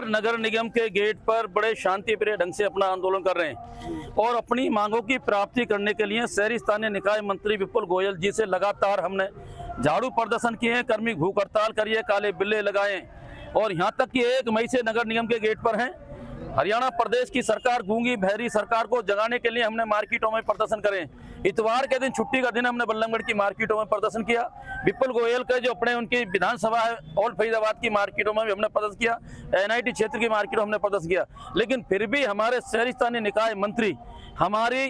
लगातार नगर निगम के गेट पर बड़े शांतिप्रिय ढंग से अपना आंदोलन कर रहे हैं और अपनी मांगों की प्राप्ति करने के लिए शहरी स्थानीय निकाय मंत्री विपुल गोयल जी से लगातार हमने झाड़ू प्रदर्शन किए हैं, कर्मी भूख हड़ताल करिए, काले बिल्ले लगाए और यहाँ तक कि 1 मई से नगर निगम के गेट पर हैं। हरियाणा प्रदेश की सरकार गूंगी बहरी सरकार को जगाने के लिए हमने मार्केटों में प्रदर्शन करे। इतवार के दिन, छुट्टी का दिन, हमने बल्लभगढ़ की मार्केटों में प्रदर्शन किया। विपुल गोयल का जो अपने उनकी विधानसभा है ओल्ड फरीदाबाद की मार्केटों में भी हमने प्रदर्शन किया, NIT क्षेत्र की मार्केटों में हमने प्रदर्शन किया। लेकिन फिर भी हमारे शहरी स्थानीय निकाय मंत्री हमारी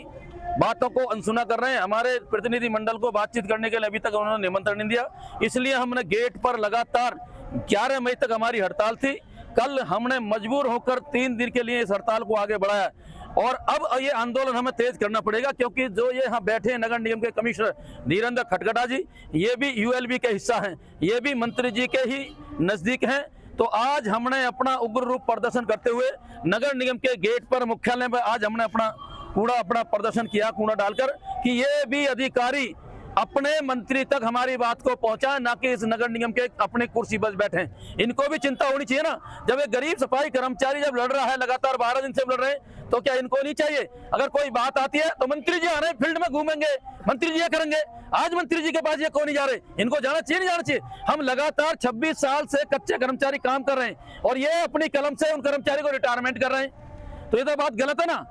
बातों को अनसुना कर रहे हैं। हमारे प्रतिनिधि मंडल को बातचीत करने के लिए अभी तक उन्होंने निमंत्रण नहीं दिया। इसलिए हमने गेट पर लगातार 11 मई तक हमारी हड़ताल थी। कल हमने मजबूर होकर 3 दिन के लिए इस हड़ताल को आगे बढ़ाया और अब ये आंदोलन हमें तेज करना पड़ेगा, क्योंकि जो ये यहाँ बैठे हैं नगर निगम के कमिश्नर धीरेन्द्र खटगटा जी, ये भी ULB के हिस्सा हैं, ये भी मंत्री जी के ही नजदीक हैं। तो आज हमने अपना उग्र रूप प्रदर्शन करते हुए नगर निगम के गेट पर, मुख्यालय पर आज हमने अपना प्रदर्शन किया, कूड़ा डालकर, कि ये भी अधिकारी अपने मंत्री तक हमारी बात को पहुंचाए, ना कि इस नगर निगम के अपने कुर्सी पर बैठे। इनको भी चिंता होनी चाहिए ना। जब एक गरीब सफाई कर्मचारी जब लड़ रहा है, लगातार 12 दिन से लड़ रहे हैं, तो क्या इनको नहीं चाहिए? अगर कोई बात आती है तो मंत्री जी आ रहे हैं, फील्ड में घूमेंगे, मंत्री जी करेंगे। आज मंत्री जी के पास ये क्यों नहीं जा रहे? इनको जाना चाहिए, नहीं जाना चाहिए? हम लगातार 26 साल से कच्चे कर्मचारी काम कर रहे हैं और ये अपनी कलम से उन कर्मचारी को रिटायरमेंट कर रहे हैं, तो ये तो बात गलत है ना।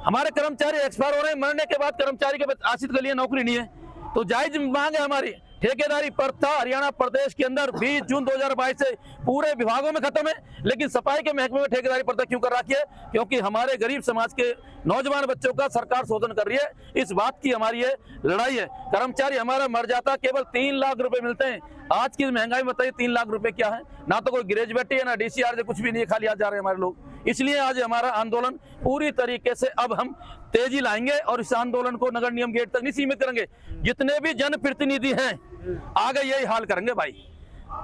हमारे कर्मचारी एक्सपायर हो रहे हैं, मरने के बाद कर्मचारी के आश्रित के लिए नौकरी नहीं है, तो जायज मांग है हमारी। ठेकेदारी प्रथा हरियाणा प्रदेश के अंदर 20 जून 2022 से पूरे विभागों में खत्म है, लेकिन सफाई के महकमे में ठेकेदारी प्रथा क्यों कर रखी है? क्योंकि हमारे गरीब समाज के नौजवान बच्चों का सरकार शोषण कर रही है। इस बात की हमारी ये लड़ाई है। कर्मचारी हमारा मर जाता, केवल 3 लाख रुपए मिलते हैं। आज की महंगाई बताइए 3 लाख रुपए क्या है? ना तो कोई ग्रेजुएट है, ना DCR से, कुछ भी नहीं, खाली आज जा रहे हैं हमारे लोग। इसलिए आज हमारा आंदोलन पूरी तरीके से अब हम तेजी लाएंगे और इस आंदोलन को नगर निगम गेट तक नहीं सीमित करेंगे। जितने भी जनप्रतिनिधि हैं आगे यही हाल करेंगे भाई।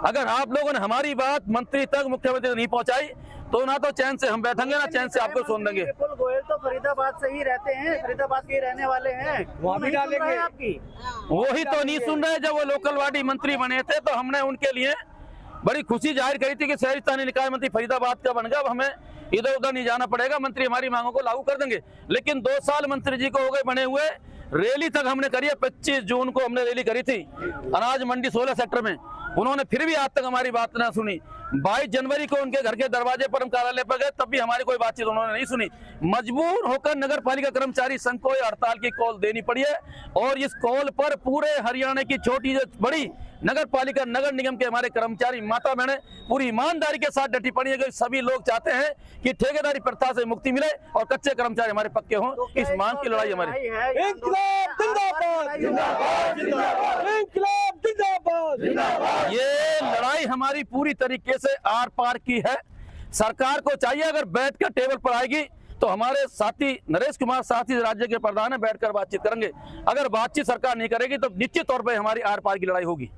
अगर आप लोगों ने हमारी बात मंत्री तक, मुख्यमंत्री तक नहीं पहुंचाई, तो ना तो चैन से हम बैठेंगे, ना चैन से आपको सुन देंगे। विपुल गोयल तो फरीदाबाद से ही रहते हैं, फरीदाबाद के ही रहने वाले हैं, वहाँ भी डालेंगे आपकी। वही तो नहीं सुन रहे। जब वो लोकल बॉडी मंत्री बने थे तो हमने उनके लिए बड़ी खुशी जाहिर करी थी कि शहरी स्थानीय निकाय मंत्री फरीदाबाद का बन गया, अब हमें इधर उधर नहीं जाना पड़ेगा, मंत्री हमारी मांगों को लागू कर देंगे। लेकिन 2 साल मंत्री जी को हो गए बने हुए। रैली तक हमने करी है, 25 जून को हमने रैली करी थी अनाज मंडी 16 सेक्टर में, उन्होंने फिर भी आज तक हमारी बात ना सुनी। 22 जनवरी को उनके घर के दरवाजे पर हम कार्यालय पर गए, तब भी हमारी कोई बातचीत उन्होंने नहीं सुनी। मजबूर होकर नगर पालिका कर्मचारी संघ को हड़ताल की कॉल देनी पड़ी है और इस कॉल पर पूरे हरियाणा की छोटी जो बड़ी नगर पालिका, नगर निगम के हमारे कर्मचारी, माता बहने पूरी ईमानदारी के साथ डटी पड़ी है कि सभी लोग चाहते हैं कि ठेकेदारी प्रथा से मुक्ति मिले और कच्चे कर्मचारी हमारे पक्के हों। तो इस मांग की लड़ाई हमारी। इंकलाब जिंदाबाद, जिंदाबाद, जिंदाबाद, इंकलाब जिंदाबाद, जिंदाबाद। ये लड़ाई हमारी पूरी तरीके से आर पार की है। सरकार को चाहिए अगर बैठकर टेबल पर आएगी तो हमारे साथी नरेश कुमार साथी राज्य के प्रधान है, बैठकर बातचीत करेंगे। अगर बातचीत सरकार नहीं करेगी तो निश्चित तौर पर हमारी आर पार की लड़ाई होगी।